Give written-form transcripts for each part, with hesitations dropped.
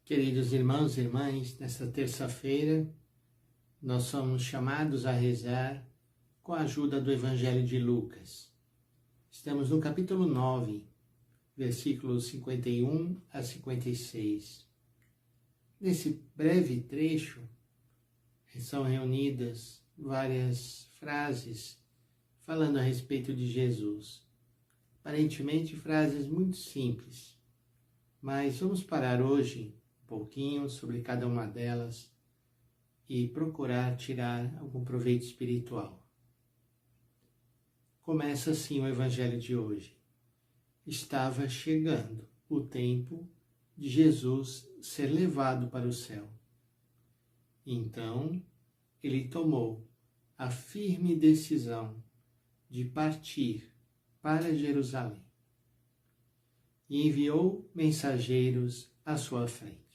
Queridos irmãos e irmãs, nesta terça-feira nós somos chamados a rezar com a ajuda do Evangelho de Lucas. Estamos no capítulo 9, versículos 51 a 56. Nesse breve trecho são reunidas várias frases falando a respeito de Jesus. Aparentemente frases muito simples, mas vamos parar hoje um pouquinho sobre cada uma delas e procurar tirar algum proveito espiritual. Começa assim o Evangelho de hoje. Estava chegando o tempo de Jesus ser levado para o céu. Então, ele tomou a firme decisão de partir para Jerusalém e enviou mensageiros à sua frente.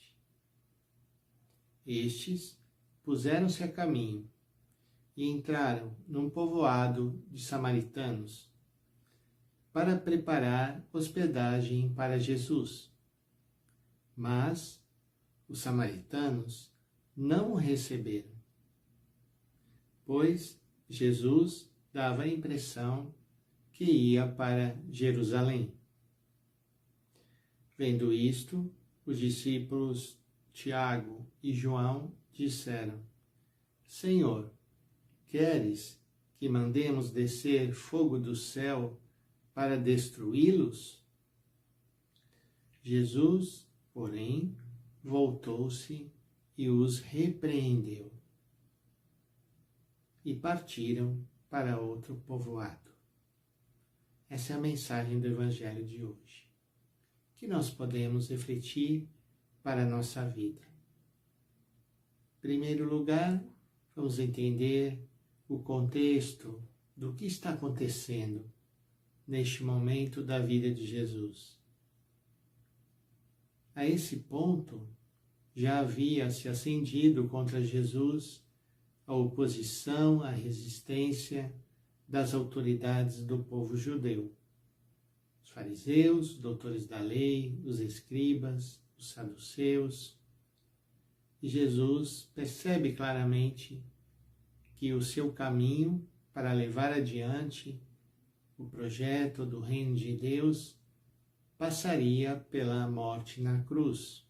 Estes puseram-se a caminho e entraram num povoado de samaritanos para preparar hospedagem para Jesus. Mas os samaritanos não o receberam, pois Jesus dava a impressão que ia para Jerusalém. Vendo isto, os discípulos Tiago e João disseram: Senhor, queres que mandemos descer fogo do céu para destruí-los? Jesus, porém, voltou-se e os repreendeu. E partiram para outro povoado. Essa é a mensagem do Evangelho de hoje, que nós podemos refletir para a nossa vida. Em primeiro lugar, vamos entender o contexto do que está acontecendo neste momento da vida de Jesus. A esse ponto, já havia se acendido contra Jesus a oposição, a resistência das autoridades do povo judeu. Os fariseus, os doutores da lei, os escribas, os saduceus. E Jesus percebe claramente que o seu caminho para levar adiante o projeto do reino de Deus passaria pela morte na cruz.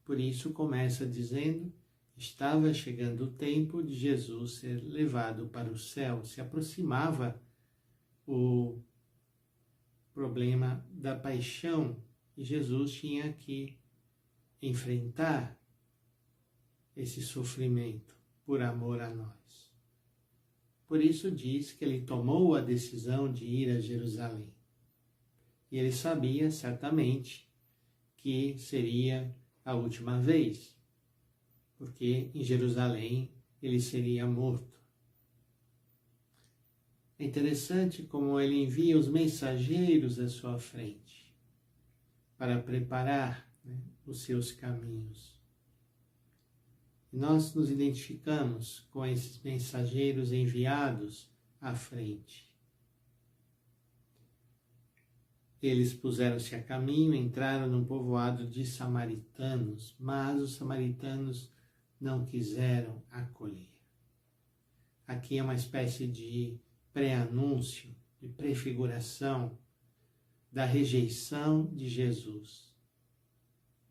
Por isso começa dizendo: estava chegando o tempo de Jesus ser levado para o céu. Se aproximava o problema da paixão e Jesus tinha que enfrentar esse sofrimento por amor a nós. Por isso diz que ele tomou a decisão de ir a Jerusalém. E ele sabia certamente que seria a última vez, porque em Jerusalém ele seria morto. É interessante como ele envia os mensageiros à sua frente para preparar os seus caminhos. E nós nos identificamos com esses mensageiros enviados à frente. Eles puseram-se a caminho, entraram num povoado de samaritanos, mas os samaritanos não quiseram acolher. Aqui é uma espécie de pré-anúncio, de prefiguração da rejeição de Jesus.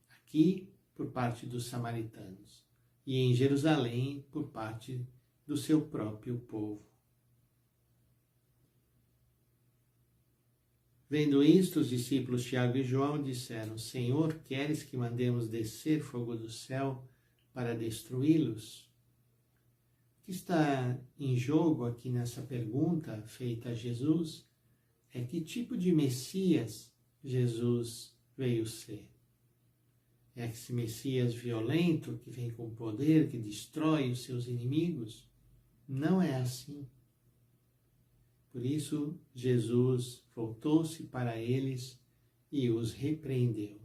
Aqui, por parte dos samaritanos, e em Jerusalém, por parte do seu próprio povo. Vendo isto, os discípulos Tiago e João disseram: Senhor, queres que mandemos descer fogo do céu para destruí-los? O que está em jogo aqui nessa pergunta feita a Jesus é que tipo de Messias Jesus veio ser. É esse Messias violento que vem com poder, que destrói os seus inimigos? Não é assim. Por isso, Jesus voltou-se para eles e os repreendeu.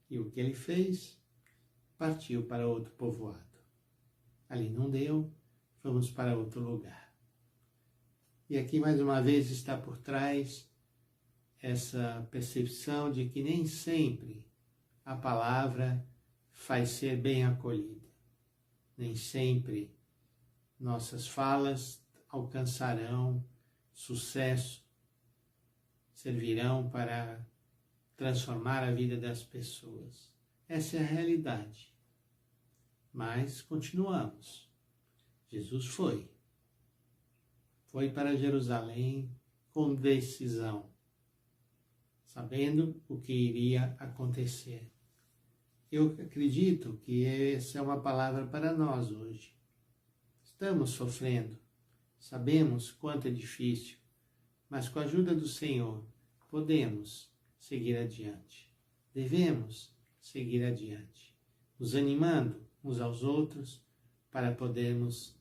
E o que ele fez? Partiu para outro povoado. Ali não deu, vamos para outro lugar. E aqui mais uma vez está por trás essa percepção de que nem sempre a palavra faz ser bem acolhida. Nem sempre nossas falas alcançarão sucesso, servirão para transformar a vida das pessoas. Essa é a realidade. Mas continuamos. Jesus foi para Jerusalém com decisão, sabendo o que iria acontecer. Eu acredito que essa é uma palavra para nós hoje. Estamos sofrendo, sabemos quanto é difícil, mas com a ajuda do Senhor podemos seguir adiante. Devemos seguir adiante, nos animando uns aos outros para podermos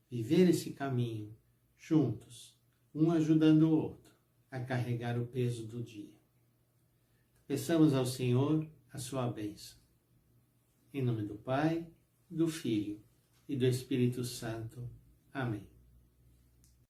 viver esse caminho juntos, um ajudando o outro a carregar o peso do dia. Peçamos ao Senhor a sua bênção. Em nome do Pai, do Filho e do Espírito Santo. Amém.